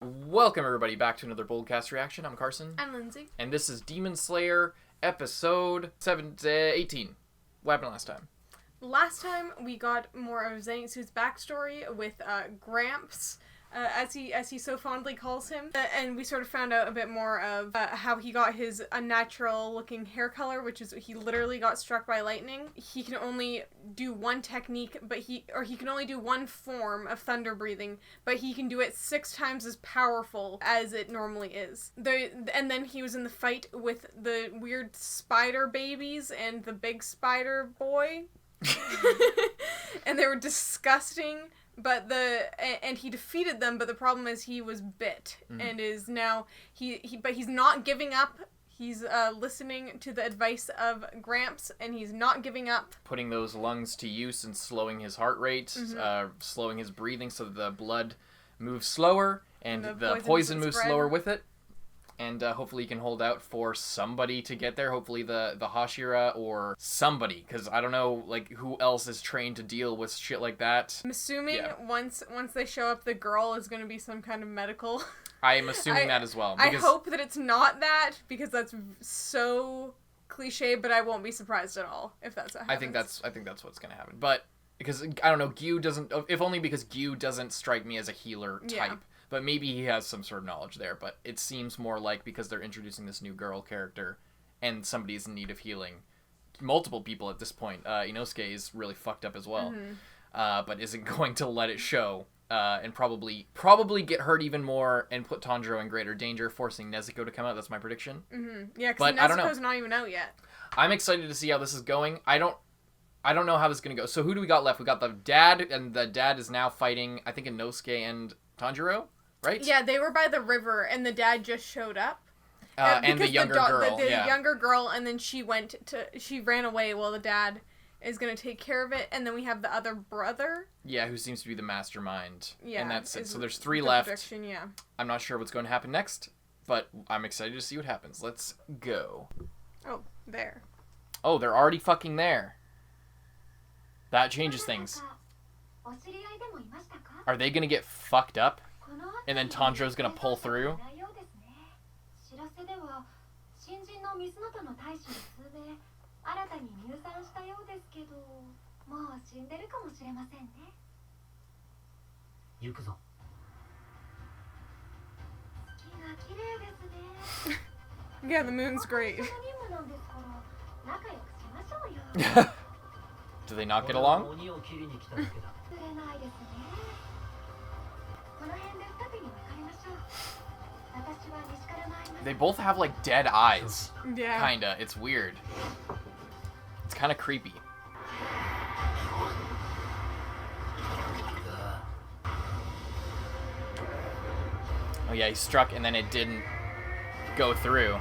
Welcome everybody back to another Boldcast reaction. I'm Carson. I'm Lindsay. And this is Demon Slayer episode 18. What happened last time? Last time we got more of Zenitsu's backstory with Gramps, as he so fondly calls him. And we sort of found out a bit more of how he got his unnatural looking hair color, which is he literally got struck by lightning. He can only do one technique, but he can only do one form of thunder breathing, but he can do it 6 times as powerful as it normally is. And then he was in the fight with the weird spider babies and the big spider boy. And they were disgusting. But he defeated them, but the problem is he was bit and is now but he's not giving up. He's listening to the advice of Gramps, and he's not giving up. Putting those lungs to use and slowing his heart rate, slowing his breathing so the blood moves slower and the poison moves slower with it. And hopefully he can hold out for somebody to get there. Hopefully the Hashira or somebody. Because I don't know who else is trained to deal with shit like that. I'm assuming once they show up, the girl is going to be some kind of medical. I am assuming that as well. I hope that it's not that, because that's so cliche, but I won't be surprised at all if that's what happens. I think that's what's going to happen. But because, I don't know, Gyu doesn't... If only because Gyu doesn't strike me as a healer type. Yeah. But maybe he has some sort of knowledge there. But it seems more like because they're introducing this new girl character and somebody's in need of healing. Multiple people at this point. Inosuke is really fucked up as well. But isn't going to let it show. And probably get hurt even more and put Tanjiro in greater danger, forcing Nezuko to come out. That's my prediction. Yeah, because Nezuko's not even out yet. I'm excited to see how this is going. I don't know how this is going to go. So who do we got left? We got the dad, and the dad is now fighting, I think, Inosuke and Tanjiro? Right? Yeah, they were by the river, and the dad just showed up. And the younger girl. The younger girl, and then she ran away while the dad is going to take care of it, and then we have the other brother. Yeah, who seems to be the mastermind. Yeah. And that's it. So there's 3 left. Prediction, yeah. I'm not sure what's going to happen next, but I'm excited to see what happens. Let's go. Oh, there. Oh, they're already fucking there. That changes things. Are they going to get fucked up? And then Tanjiro's gonna pull through. Yeah, the moon's great. Do they not get along? They both have dead eyes. Yeah. Kinda. It's weird. It's kind of creepy. Oh yeah, he struck and then it didn't go through.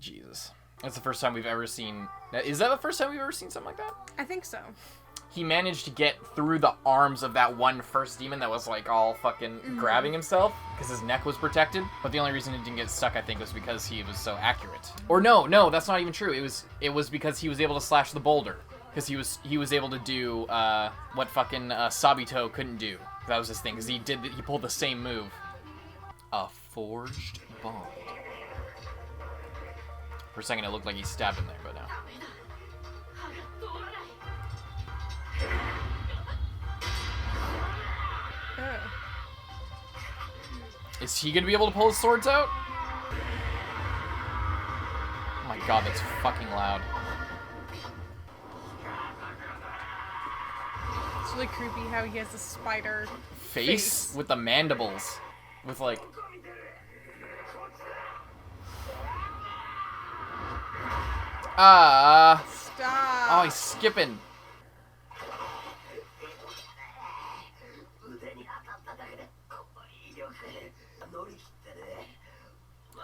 Jesus. That's the first time we've ever seen... Is that the first time we've ever seen something like that? I think so. He managed to get through the arms of that one first demon that was all fucking grabbing himself because his neck was protected. But the only reason it didn't get stuck, I think, was because he was so accurate. Or no, that's not even true. It was because he was able to slash the boulder because he was able to do what fucking Sabito couldn't do. That was his thing because he pulled the same move. A forged bond. For a second, it looked like he stabbed him there, but no. Is he gonna be able to pull his swords out? Oh my god, that's fucking loud. It's really creepy how he has a spider face with the mandibles. With Stop. Oh, he's skipping.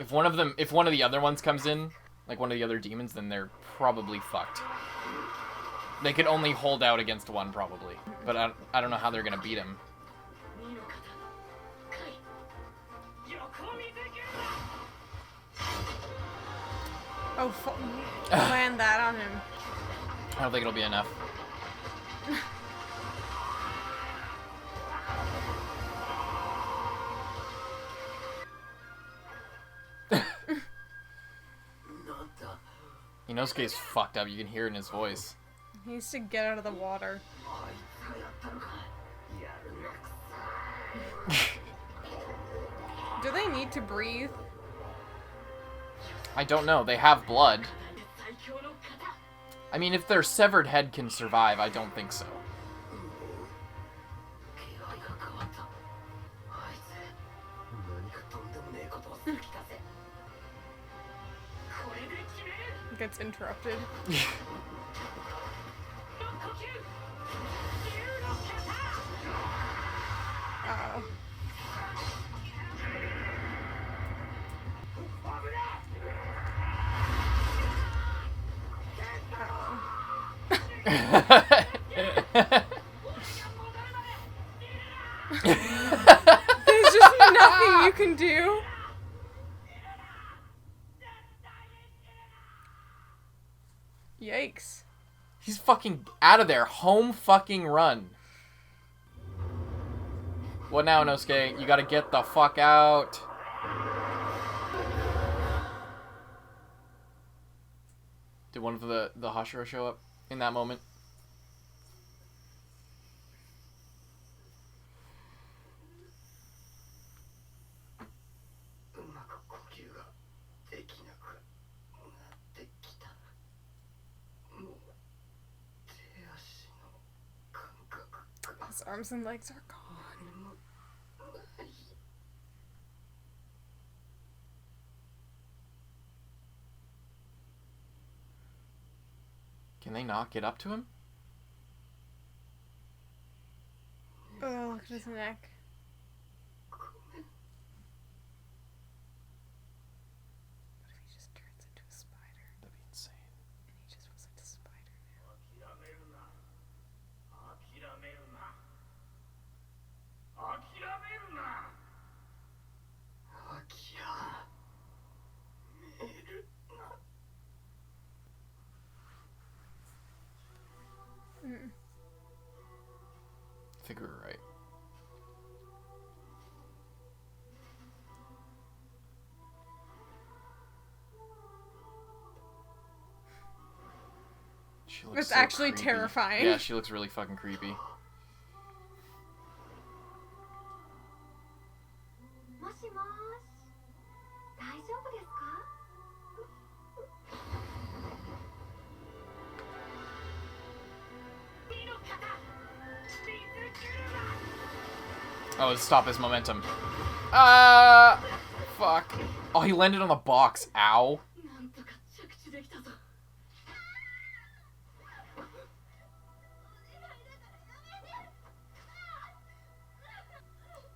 If one of the other ones comes in, one of the other demons, then they're probably fucked. They could only hold out against one, probably. But I don't know how they're gonna beat him. Oh, land that on him. I don't think it'll be enough. Inosuke's fucked up. You can hear it in his voice. He needs to get out of the water. Do they need to breathe? I don't know. They have blood. I mean, if their severed head can survive, I don't think so. Gets interrupted. Oh. There's just nothing you can do. Yikes. He's fucking out of there. Home fucking run. What now, Inosuke? You gotta get the fuck out. Did one of the Hashira show up in that moment? His arms and legs are gone. Can they not get up to him? Oh, look at his neck. What if he just turns into a spider? That'd be insane. And he just was like a spider now. I think we were right. She looks It's so actually creepy. terrifying. Yeah, she looks really fucking creepy. Oh, to stop his momentum. Fuck. Oh, he landed on the box. Ow.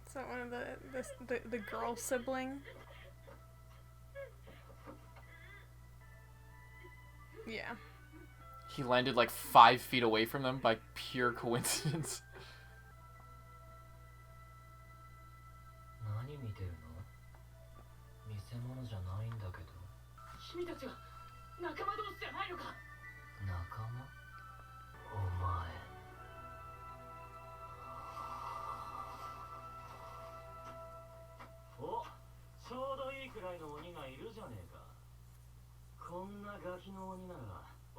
Is that one of the girl sibling? Yeah. He landed like 5 feet away from them by pure coincidence.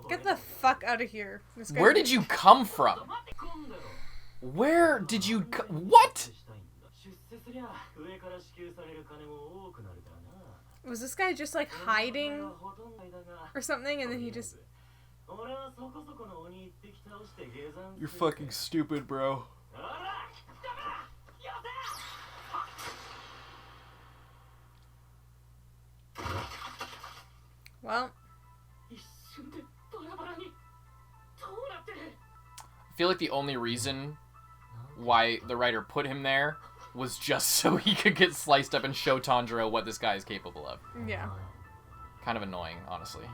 Get the fuck out of here. This guy. Where did you come from? Where did you what? Was this guy just like hiding or something and then he just... You're fucking stupid, bro. Well... I feel like the only reason why the writer put him there was just so he could get sliced up and show Tanjiro what this guy is capable of. Yeah. Kind of annoying, honestly.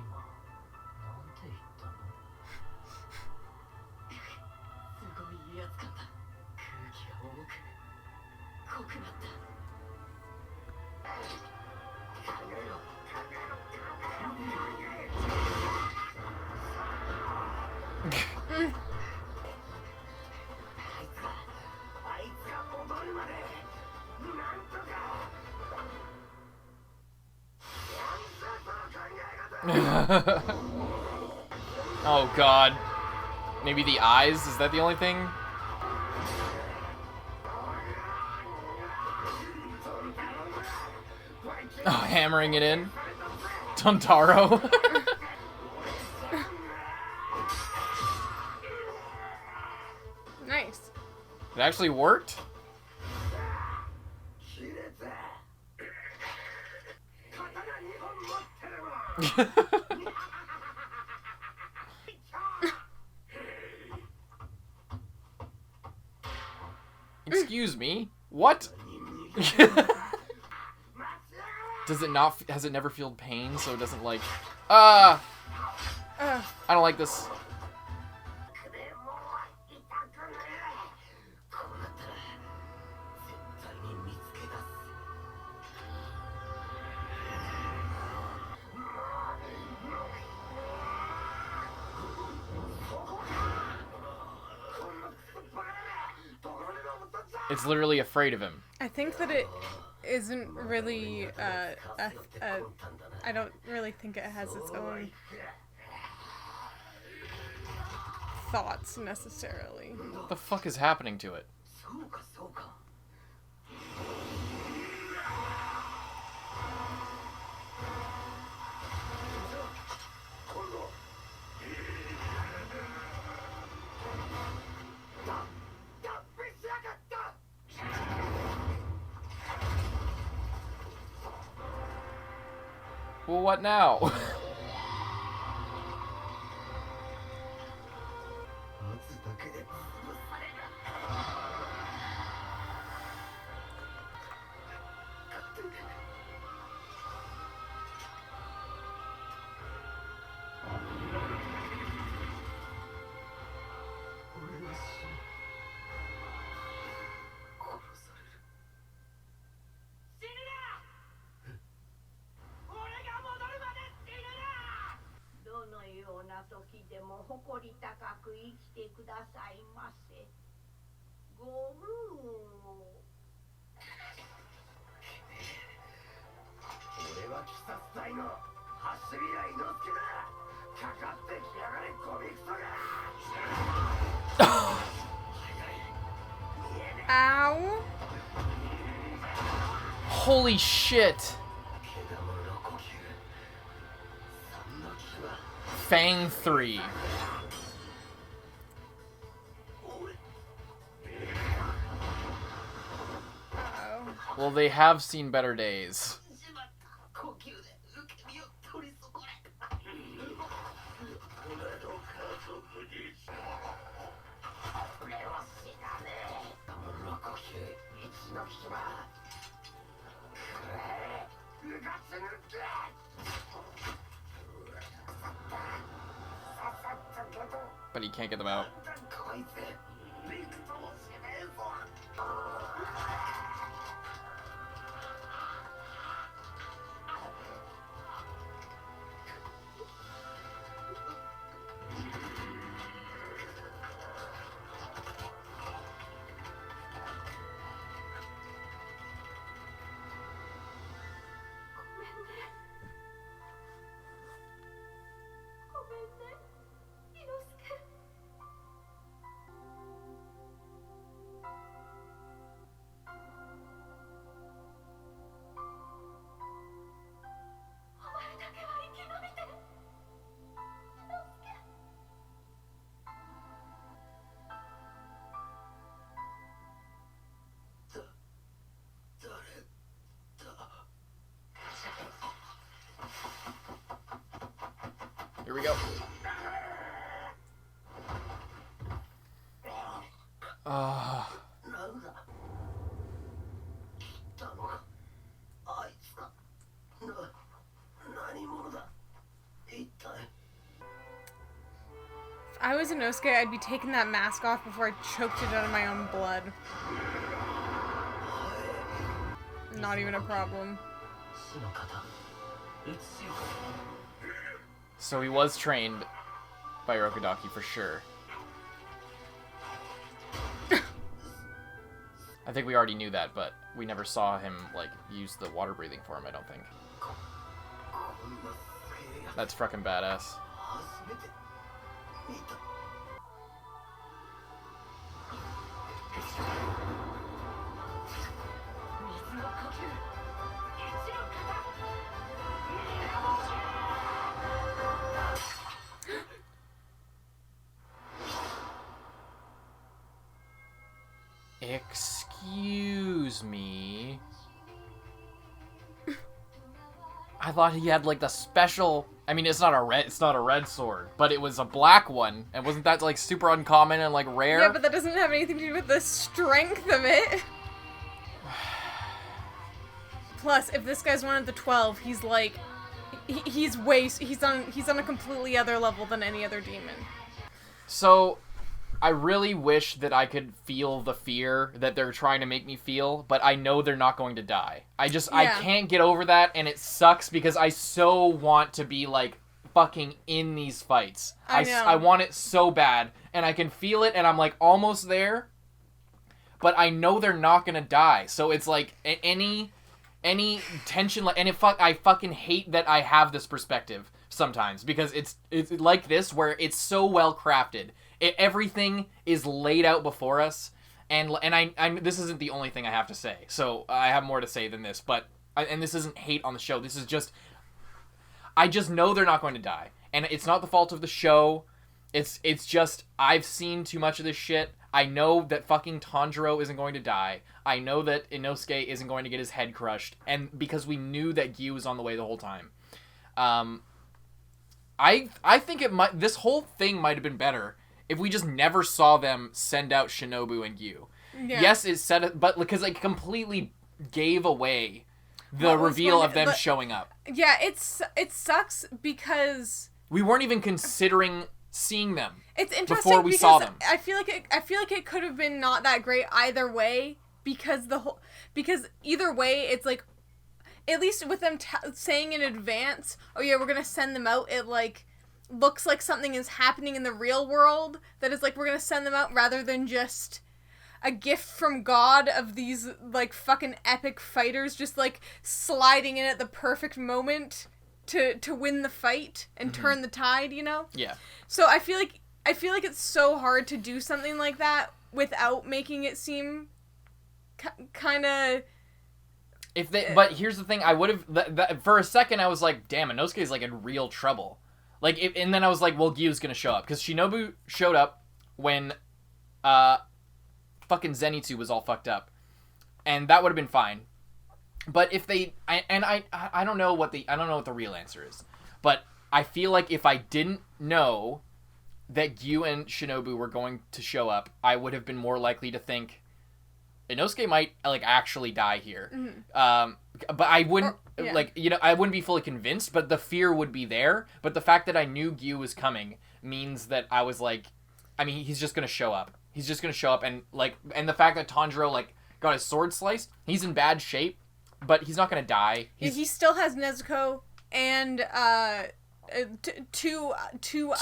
Oh god. Maybe the eyes? Is that the only thing? Oh, hammering it in. Tontaro. Nice. It actually worked? Excuse me? What? Does it not... Has it never felt pain, so it doesn't like... I don't like this. It's literally afraid of him. I think that it isn't really, I don't really think it has its own thoughts, necessarily. What the fuck is happening to it? Well, what now? Ow. Holy shit. Fang 3. Well, they have seen better days. But he can't get them out. Here we go. If I was Inosuke, I'd be taking that mask off before I choked it out of my own blood. Not even a problem. So he was trained by Rokodaki for sure. I think we already knew that, but we never saw him, like, use the water breathing form, I don't think. That's fucking badass. Excuse me. I thought he had like the special. I mean, it's not a red sword, but it was a black one, and wasn't that like super uncommon and like rare? Yeah, but that doesn't have anything to do with the strength of it. Plus, if this guy's one of the 12, he's like, he's on a completely other level than any other demon. So, I really wish that I could feel the fear that they're trying to make me feel, but I know they're not going to die. I can't get over that, and it sucks because I so want to be, like, fucking in these fights. I know. I want it so bad, and I can feel it, and I'm, like, almost there, but I know they're not gonna die. So it's, like, any tension, like, and I fucking hate that I have this perspective sometimes, because it's like this, where it's so well crafted. Everything is laid out before us, and I this isn't the only thing I have to say, so I have more to say than this, but, and this isn't hate on the show, this is just, I just know they're not going to die, and it's not the fault of the show, it's just, I've seen too much of this shit. I know that fucking Tanjiro isn't going to die, I know that Inosuke isn't going to get his head crushed, and because we knew that Gyu was on the way the whole time. I think this whole thing might have been better if we just never saw them send out Shinobu and Gyu. Yeah. Yes, it said it, but because it completely gave away the reveal of them showing up. Yeah, it sucks because we weren't even considering seeing them. It's interesting before we saw them. I feel like it could have been not that great either way, because either way it's like, at least with them saying in advance, oh yeah, we're gonna send them out, it like looks like something is happening in the real world that is like, we're gonna send them out, rather than just a gift from God of these like fucking epic fighters just like sliding in at the perfect moment to win the fight and turn the tide, you know? Yeah. So I feel like it's so hard to do something like that without making it seem kind of. But here's the thing, I would have, for a second I was like, damn, Inosuke's like in real trouble. Like, and then I was like, well, Gyu's gonna show up, because Shinobu showed up when, fucking Zenitsu was all fucked up, and that would have been fine. But if they, I don't know what the real answer is, but I feel like if I didn't know that Gyu and Shinobu were going to show up, I would have been more likely to think Inosuke might like actually die here. Mm-hmm. But I wouldn't I wouldn't be fully convinced, but the fear would be there. But the fact that I knew Gyu was coming means that I was like, I mean, he's just gonna show up. He's just gonna show up, and the fact that Tanjiro like got his sword sliced, he's in bad shape, but he's not gonna die. He still has Nezuko and two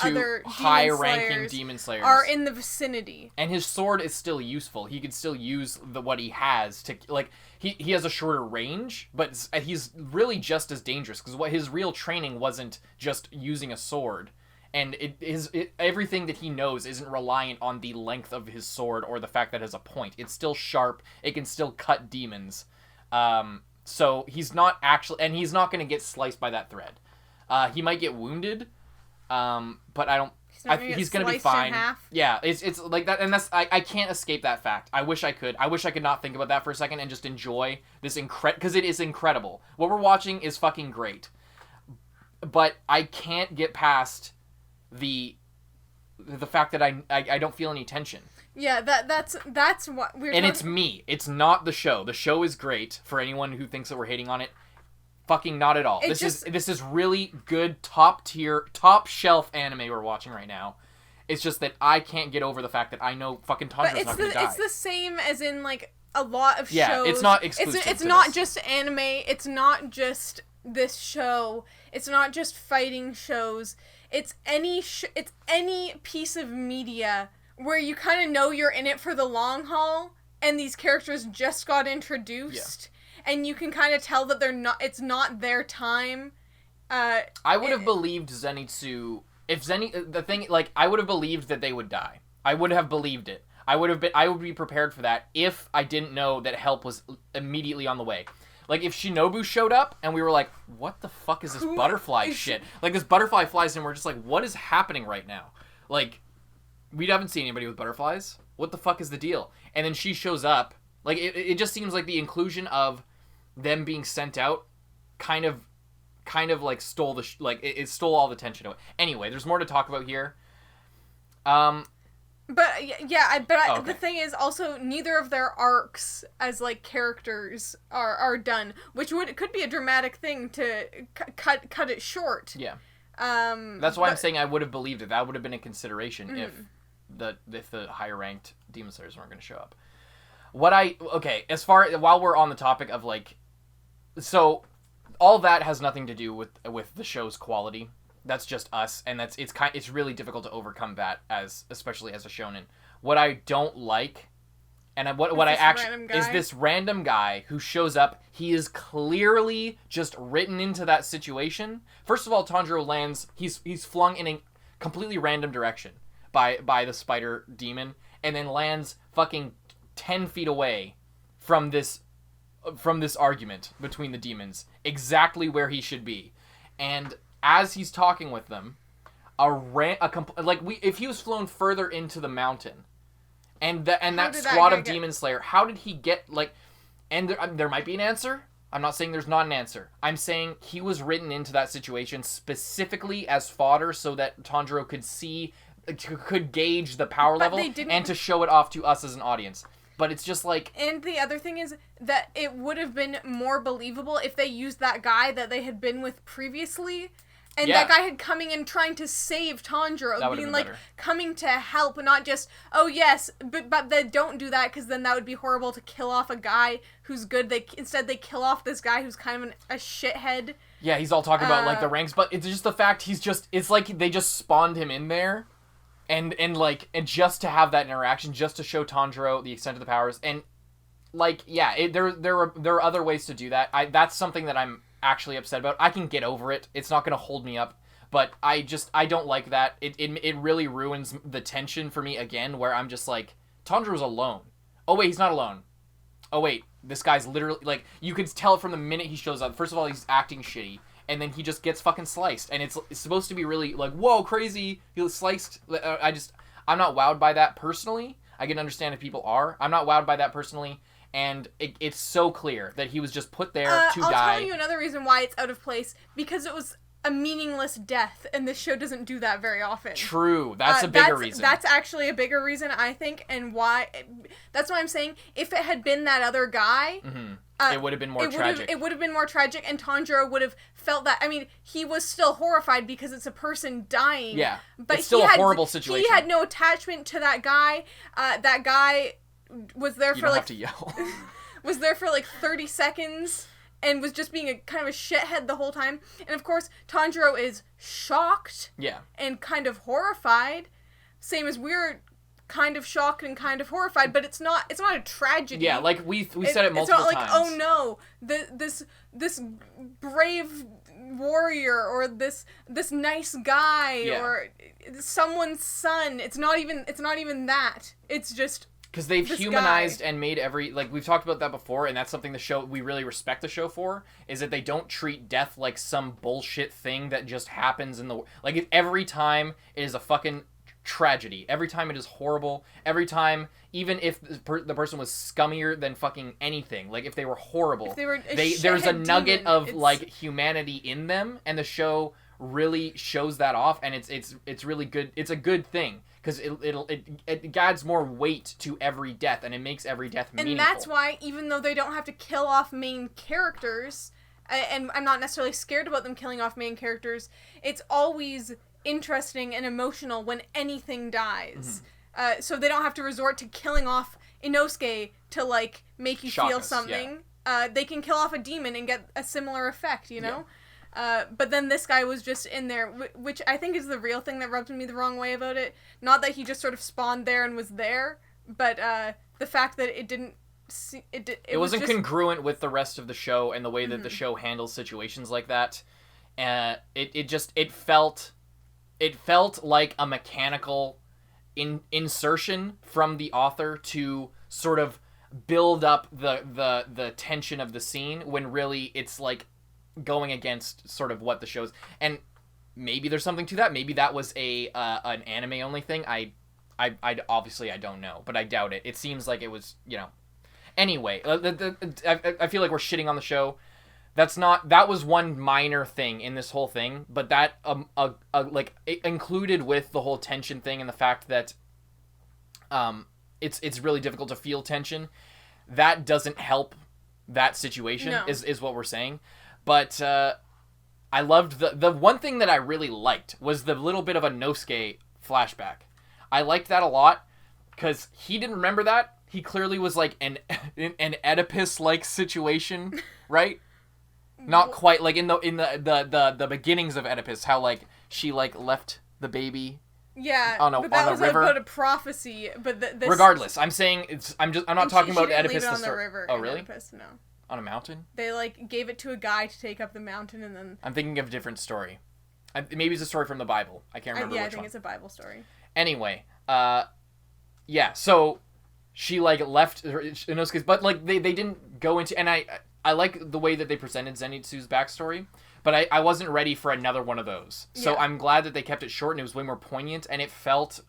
other high-ranking demon slayers are in the vicinity, and his sword is still useful. He could still use what he has to, like, he has a shorter range, but he's really just as dangerous, because what his real training wasn't just using a sword, and everything that he knows isn't reliant on the length of his sword or the fact that it has a point. It's still sharp. It can still cut demons. So he's not actually, and he's not going to get sliced by that thread. He might get wounded, but I don't. He's gonna be fine. Yeah, it's like that, and that's I can't escape that fact. I wish I could. I wish I could not think about that for a second and just enjoy this because it is incredible. What we're watching is fucking great, but I can't get past the fact that I don't feel any tension. Yeah, that's what we're. And it's me. It's not the show. The show is great for anyone who thinks that we're hating on it. Fucking not at all. This is really good, top tier, top shelf anime we're watching right now. It's just that I can't get over the fact that I know fucking Tanjiro's not gonna die. It's the same as in like a lot of shows. Yeah, it's not exclusive. It's not just anime. It's not just this show. It's not just fighting shows. It's any piece of media where you kind of know you're in it for the long haul, and these characters just got introduced. Yeah. And you can kind of tell that it's not their time. I would have believed Zenitsu If the thing, like, I would have believed that they would die. I would have believed it. I would be prepared for that if I didn't know that help was immediately on the way. Like, if Shinobu showed up and we were like, what the fuck is this butterfly shit? Like, this butterfly flies in and we're just like, what is happening right now? Like, we haven't seen anybody with butterflies. What the fuck is the deal? And then she shows up. Like, it just seems like the inclusion of them being sent out kind of like stole it stole all the tension away. Anyway, there's more to talk about here. The thing is also neither of their arcs as like characters are done, which could be a dramatic thing to cut it short. Yeah. That's why I'm saying I would have believed it. That would have been a consideration if the higher ranked Demon Slayers weren't going to show up. While we're on the topic of like, so all that has nothing to do with the show's quality. That's just us, and it's really difficult to overcome that especially as a shonen. What I don't like, and is this random guy who shows up. He is clearly just written into that situation. First of all, Tanjiro lands. He's flung in a completely random direction by the spider demon, and then lands fucking 10 feet away from this argument between the demons, exactly where he should be, and as he's talking with them, if he was flown further into the mountain, and that squad of Demon Slayer, how did he get and there might be an answer. I'm not saying there's not an answer. I'm saying he was written into that situation specifically as fodder so that Tanjiro could gauge the power level and to show it off to us as an audience. But it's just like... And the other thing is that it would have been more believable if they used that guy that they had been with previously. And that guy had coming in trying to save Tanjiro. Being like, better. Coming to help, not just, oh yes, but they don't do that because then that would be horrible to kill off a guy who's good. Instead they kill off this guy who's kind of a shithead. Yeah, he's all talking about like the ranks, but it's just the fact it's like they just spawned him in there. And just to have that interaction, just to show Tanjiro the extent of the powers, and like there are other ways to do that. That's something that I'm actually upset about. I can get over it. It's not going to hold me up, but I don't like that. It really ruins the tension for me again, where I'm just like, Tanjiro's alone. Oh wait, he's not alone. Oh wait, this guy's literally like, you could tell from the minute he shows up. First of all, he's acting shitty. And then he just gets fucking sliced. And it's supposed to be really, like, whoa, crazy. He was sliced. I'm not wowed by that personally. I can understand if people are. I'm not wowed by that personally. And it's so clear that he was just put there to die. I'll tell you another reason why it's out of place. Because it was a meaningless death. And this show doesn't do that very often. True. That's a bigger reason. That's actually a bigger reason, I think. And why... That's why I'm saying, if it had been that other guy... Mm-hmm. It would have been more tragic. It would have been more tragic, and Tanjiro would have felt that. I mean, he was still horrified because it's a person dying. Yeah, but it's still a horrible situation. He had no attachment to that guy. That guy was there you for don't like... have to yell. was there for like 30 seconds and was just being a kind of a shithead the whole time. And of course, Tanjiro is shocked. Yeah. And kind of horrified. Same as we're... kind of shocked and kind of horrified, but it's not a tragedy. Yeah, like we said it multiple times. It's not like, oh no, this brave warrior or this nice guy or someone's son. It's not even that. It's just because they've humanized and made we've talked about that before, and that's something we really respect the show for, is that they don't treat death like some bullshit thing that just happens in the every time it is a fucking tragedy. Every time it is horrible. Every time, even if the person was scummier than fucking anything, like if they were horrible, there's a nugget of like humanity in them, and the show really shows that off, and it's really good. It's a good thing because it adds more weight to every death, and it makes every death meaningful. And that's why, even though they don't have to kill off main characters, and I'm not necessarily scared about them killing off main characters, it's always interesting and emotional when anything dies. Mm-hmm. So they don't have to resort to killing off Inosuke to like make you feel something. Yeah. They can kill off a demon and get a similar effect, you know? Yeah. But then this guy was just in there, which I think is the real thing that rubbed me the wrong way about it. Not that he just sort of spawned there and was there, but the fact that it didn't... It wasn't congruent with the rest of the show and the way that the show handles situations like that. It felt... it felt like a mechanical insertion from the author to sort of build up the tension of the scene, when really it's like going against sort of what the show's. And maybe there's something to that. Maybe that was an anime only thing. I obviously I don't know, but I doubt it. It seems like it was, Anyway, I feel like we're shitting on the show. That was one minor thing in this whole thing, but that it included with the whole tension thing and the fact that it's really difficult to feel tension. That doesn't help that situation. No. is what we're saying. But I loved the one thing that I really liked was the little bit of a Inosuke flashback. I liked that a lot because he didn't remember that. He clearly was like an Oedipus-like situation, right? Not quite like in the beginnings of Oedipus, how like she like left the baby. Yeah, on a river. About a prophecy, but this. Regardless, I'm saying I'm not talking about Oedipus. She didn't leave it on the river. Oh, really? Oedipus, no. On a mountain? They like gave it to a guy to take up the mountain, and then. I'm thinking of a different story. Maybe it's a story from the Bible. I can't remember which one. I think it's a Bible story. Anyway, yeah. So she like left Inosuke's, but like they didn't go into, and I like the way that they presented Zenitsu's backstory, but I wasn't ready for another one of those. So yeah. I'm glad that they kept it short and it was way more poignant, and it felt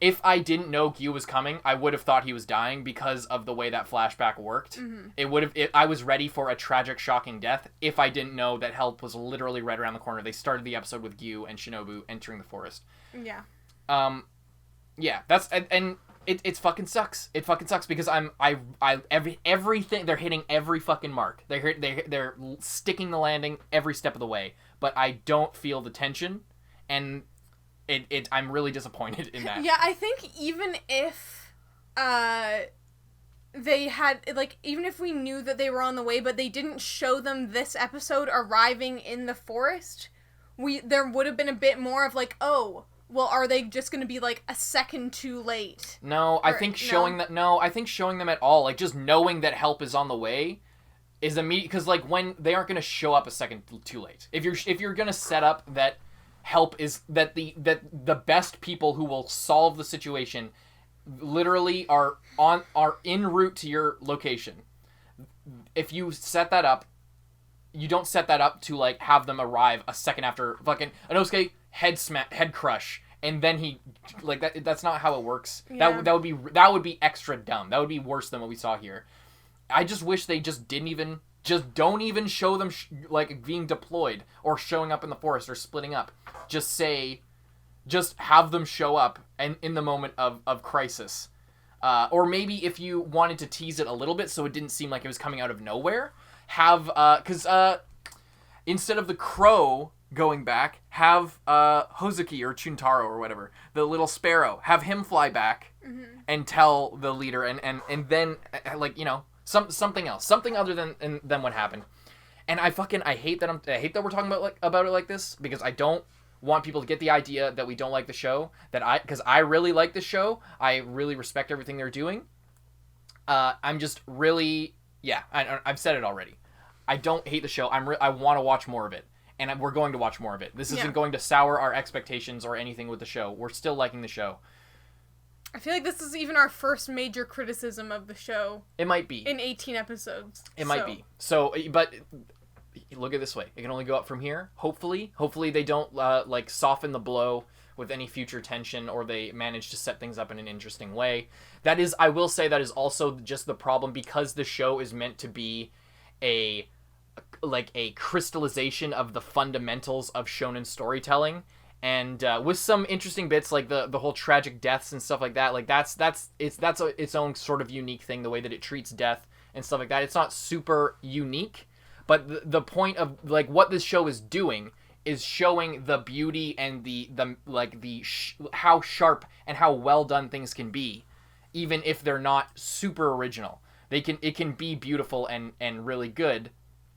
if I didn't know Gyu was coming, I would have thought he was dying because of the way that flashback worked. Mm-hmm. I was ready for a tragic, shocking death if I didn't know that help was literally right around the corner. They started the episode with Gyu and Shinobu entering the forest. Yeah. Yeah, it fucking sucks. It fucking sucks because everything, they're hitting every fucking mark. They're sticking the landing every step of the way, but I don't feel the tension, and I'm really disappointed in that. Yeah, I think even if they had, like, even if we knew that they were on the way, but they didn't show them this episode arriving in the forest, there would have been a bit more of like, oh, well, are they just going to be like a second too late? No, I think showing them at all, like just knowing that help is on the way is immediate, because like when they aren't going to show up a second too late. If you're going to set up that help is that the best people who will solve the situation literally are en route to your location. If you set that up, you don't set that up to like have them arrive a second after fucking Inosuke head crush, and then he like that's not how it works. Yeah. That would be extra dumb. That would be worse than what we saw here. I just wish they just don't even show them like being deployed or showing up in the forest or splitting up. Just have them show up and in the moment of crisis. Or maybe if you wanted to tease it a little bit so it didn't seem like it was coming out of nowhere, because instead of the crow going back, have Hozuki or Chuntaro or whatever, the little sparrow, have him fly back and tell the leader, and then like something else, something other than what happened. And I hate that we're talking about it like this, because I don't want people to get the idea that we don't like the show. Because I really like the show. I really respect everything they're doing. I'm just really, yeah, I've said it already. I don't hate the show. I want to watch more of it. And we're going to watch more of it. This isn't going to sour our expectations or anything with the show. We're still liking the show. I feel like this is even our first major criticism of the show. It might be. In 18 episodes. It might be. So, but look at it this way. It can only go up from here. Hopefully they don't like soften the blow with any future tension, or they manage to set things up in an interesting way. I will say that is also just the problem, because the show is meant to be a crystallization of the fundamentals of shonen storytelling, and with some interesting bits like the whole tragic deaths and stuff like that. Like that's its own sort of unique thing, the way that it treats death and stuff like that. It's not super unique, but the point of like what this show is doing is showing the beauty and how sharp and how well done things can be, even if they're not super original. It can be beautiful and really good,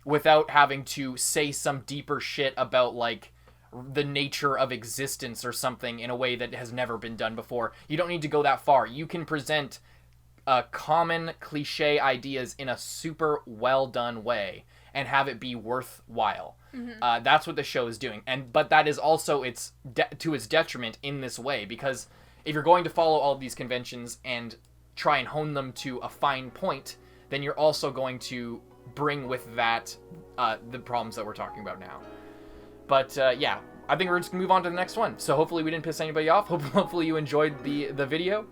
without having to say some deeper shit about like the nature of existence or something in a way that has never been done before. You don't need to go that far. You can present common cliche ideas in a super well done way and have it be worthwhile. That's what the show is doing, but that is also to its detriment in this way, because if you're going to follow all of these conventions and try and hone them to a fine point, then you're also going to bring with that the problems that we're talking about now. But yeah, I think we're just gonna move on to the next one. So hopefully we didn't piss anybody off. Hopefully you enjoyed the video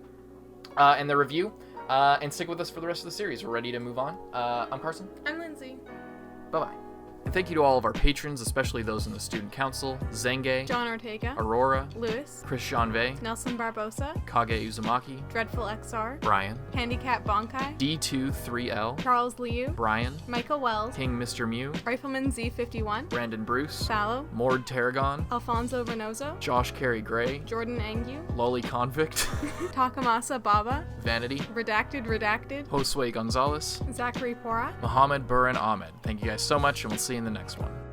and the review, and stick with us for the rest of the series. We're ready to move on. I'm Carson. I'm Lindsay. Bye-bye. And thank you to all of our patrons, especially those in the Student Council: Zenge, John Ortega, Aurora, Lewis, Chris Janvey, Nelson Barbosa, Kage Uzumaki, Dreadful XR, Brian, Handicap Bonkai, D23L, Charles Liu, Brian, Michael Wells, King Mr. Mew, Rifleman Z51, Brandon Bruce, Fallow, Mord Tarragon, Alfonso Reynoso, Josh Carey Gray, Jordan Angu, Lolly Convict, Takamasa Baba, Vanity, Redacted, Josue Gonzalez, Zachary Pora. Mohammed Buran Ahmed. Thank you guys so much, and we'll see you in the next one.